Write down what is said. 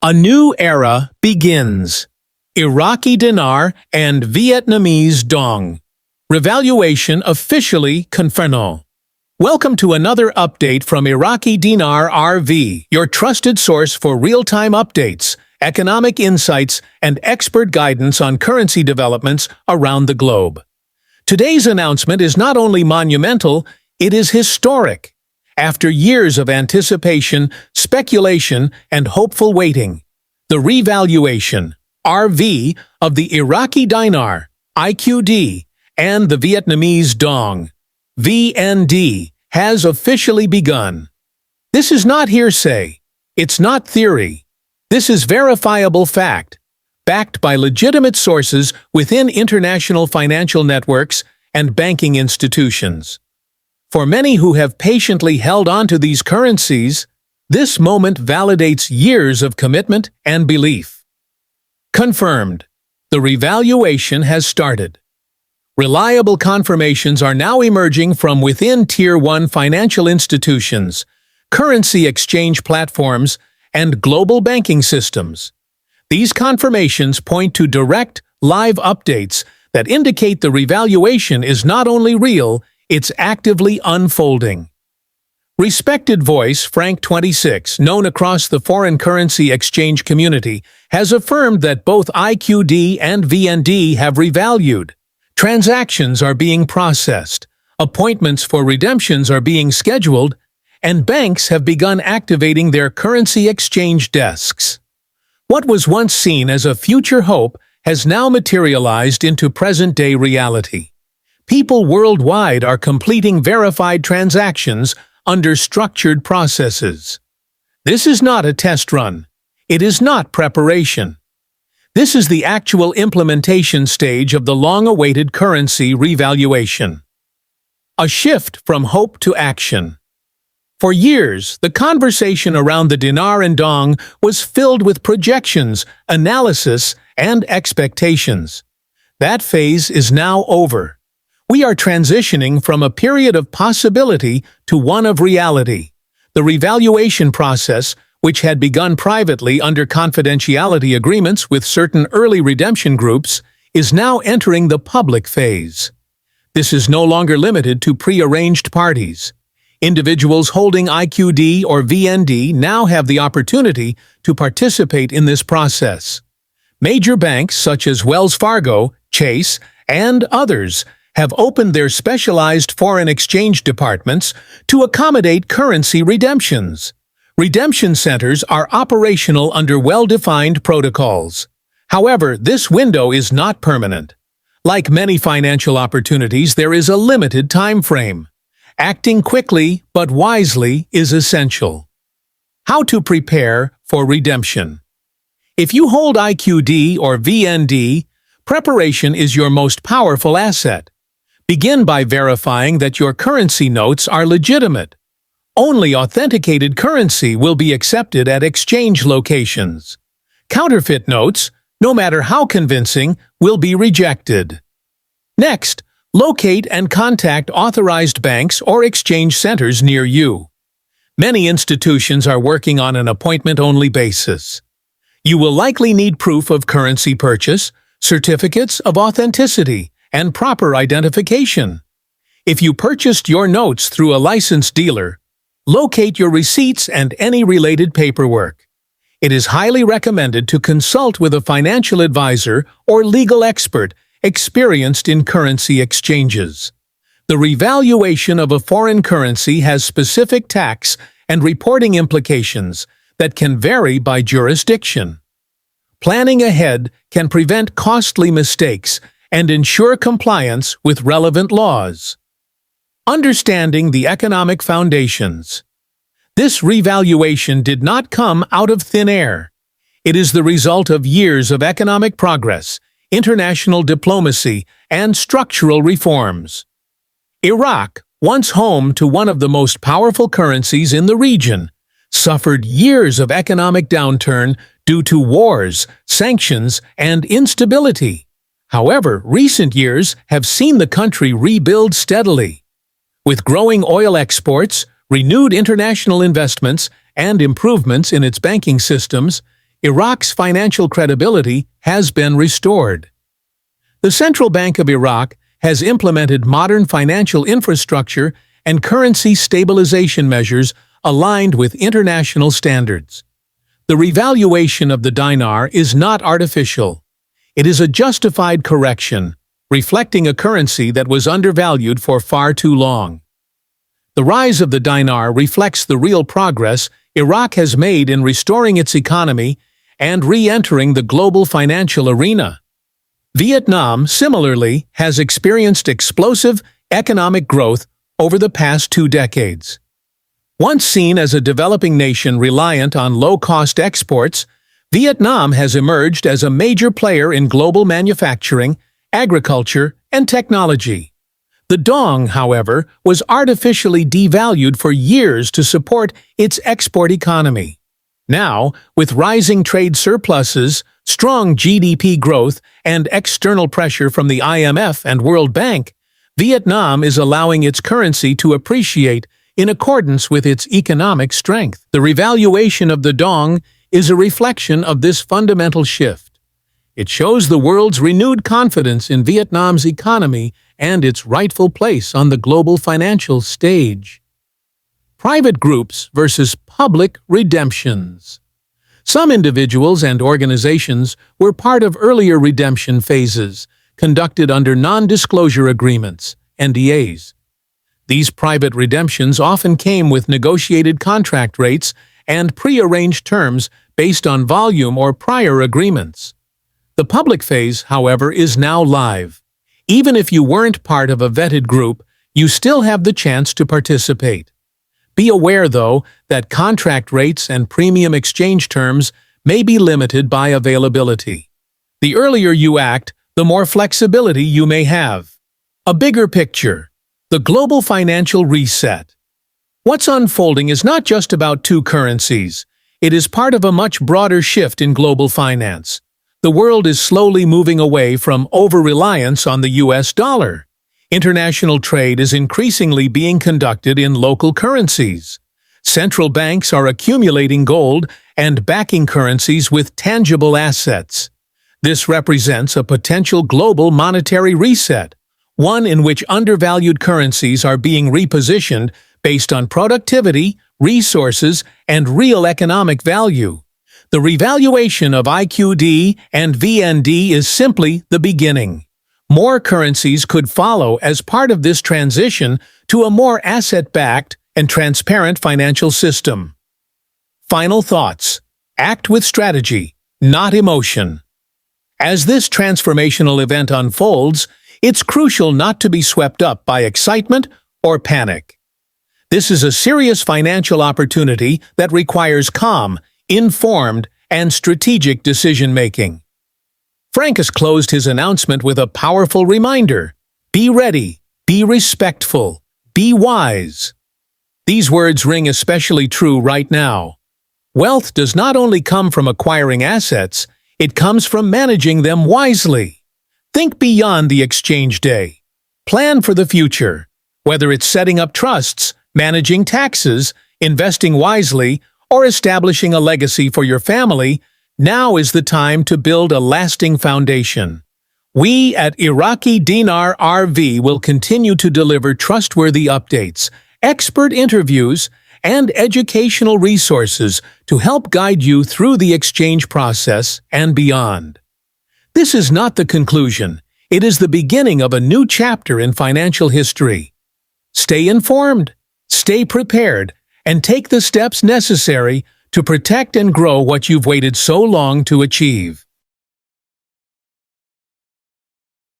A new era begins. Iraqi Dinar and Vietnamese Dong. Revaluation officially confirmed. Welcome to another update from Iraqi Dinar RV, your trusted source for real-time updates, economic insights, and expert guidance on currency developments around the globe. Today's announcement is not only monumental, it is historic. After years of anticipation, speculation, and hopeful waiting, the revaluation, RV, of the Iraqi Dinar, IQD, and the Vietnamese Dong, VND, has officially begun. This is not hearsay. It's not theory. This is verifiable fact, backed by legitimate sources within international financial networks and banking institutions. For many who have patiently held on to these currencies, this moment validates years of commitment and belief. Confirmed. The revaluation has started. Reliable confirmations are now emerging from within Tier 1 financial institutions, currency exchange platforms, and global banking systems. These confirmations point to direct, live updates that indicate the revaluation is not only real, it's actively unfolding. Respected voice Frank26, known across the foreign currency exchange community, has affirmed that both IQD and VND have revalued. Transactions are being processed, appointments for redemptions are being scheduled, and banks have begun activating their currency exchange desks. What was once seen as a future hope has now materialized into present-day reality. People worldwide are completing verified transactions under structured processes. This is not a test run. It is not preparation. This is the actual implementation stage of the long-awaited currency revaluation. A shift from hope to action. For years, the conversation around the dinar and dong was filled with projections, analysis, and expectations. That phase is now over. We are transitioning from a period of possibility to one of reality. The revaluation process, which had begun privately under confidentiality agreements with certain early redemption groups, is now entering the public phase. This is no longer limited to pre-arranged parties. Individuals holding IQD or VND now have the opportunity to participate in this process. Major banks such as Wells Fargo, Chase, and others have opened their specialized foreign exchange departments to accommodate currency redemptions. Redemption centers are operational under well-defined protocols. However, this window is not permanent. Like many financial opportunities, there is a limited time frame. Acting quickly but wisely is essential. How to prepare for redemption. If you hold IQD or VND, preparation is your most powerful asset. Begin by verifying that your currency notes are legitimate. Only authenticated currency will be accepted at exchange locations. Counterfeit notes, no matter how convincing, will be rejected. Next, locate and contact authorized banks or exchange centers near you. Many institutions are working on an appointment-only basis. You will likely need proof of currency purchase, certificates of authenticity, and proper identification. If you purchased your notes through a licensed dealer, locate your receipts and any related paperwork. It is highly recommended to consult with a financial advisor or legal expert experienced in currency exchanges. The revaluation of a foreign currency has specific tax and reporting implications that can vary by jurisdiction. Planning ahead can prevent costly mistakes and ensure compliance with relevant laws. Understanding the economic foundations. This revaluation did not come out of thin air. It is the result of years of economic progress, international diplomacy, and structural reforms. Iraq, once home to one of the most powerful currencies in the region, suffered years of economic downturn due to wars, sanctions, and instability. However, recent years have seen the country rebuild steadily. With growing oil exports, renewed international investments, and improvements in its banking systems, Iraq's financial credibility has been restored. The Central Bank of Iraq has implemented modern financial infrastructure and currency stabilization measures aligned with international standards. The revaluation of the dinar is not artificial. It is a justified correction, reflecting a currency that was undervalued for far too long. The rise of the dinar reflects the real progress Iraq has made in restoring its economy and re-entering the global financial arena. Vietnam, similarly, has experienced explosive economic growth over the past 2 decades. Once seen as a developing nation reliant on low-cost exports, Vietnam has emerged as a major player in global manufacturing, agriculture, and technology. The dong, however, was artificially devalued for years to support its export economy. Now, with rising trade surpluses, strong GDP growth, and external pressure from the IMF and World Bank, Vietnam is allowing its currency to appreciate in accordance with its economic strength. The revaluation of the dong is a reflection of this fundamental shift. It shows the world's renewed confidence in Vietnam's economy and its rightful place on the global financial stage. Private groups versus public redemptions. Some individuals and organizations were part of earlier redemption phases, conducted under non-disclosure agreements, NDAs. These private redemptions often came with negotiated contract rates and pre-arranged terms based on volume or prior agreements. The public phase, however, is now live. Even if you weren't part of a vetted group, you still have the chance to participate. Be aware, though, that contract rates and premium exchange terms may be limited by availability. The earlier you act, the more flexibility you may have. A bigger picture. The global financial reset. What's unfolding is not just about 2 currencies. It is part of a much broader shift in global finance. The world is slowly moving away from over-reliance on the US dollar. International trade is increasingly being conducted in local currencies. Central banks are accumulating gold and backing currencies with tangible assets. This represents a potential global monetary reset, one in which undervalued currencies are being repositioned based on productivity, resources, and real economic value. The revaluation of IQD and VND is simply the beginning. More currencies could follow as part of this transition to a more asset-backed and transparent financial system. Final thoughts. Act with strategy, not emotion. As this transformational event unfolds, it's crucial not to be swept up by excitement or panic. This is a serious financial opportunity that requires calm, informed, and strategic decision-making. Frank has closed his announcement with a powerful reminder. Be ready, be respectful, be wise. These words ring especially true right now. Wealth does not only come from acquiring assets, it comes from managing them wisely. Think beyond the exchange day. Plan for the future. Whether it's setting up trusts, managing taxes, investing wisely, or establishing a legacy for your family, now is the time to build a lasting foundation. We at Iraqi Dinar RV will continue to deliver trustworthy updates, expert interviews, and educational resources to help guide you through the exchange process and beyond. This is not the conclusion. It is the beginning of a new chapter in financial history. Stay informed, stay prepared, and take the steps necessary to protect and grow what you've waited so long to achieve.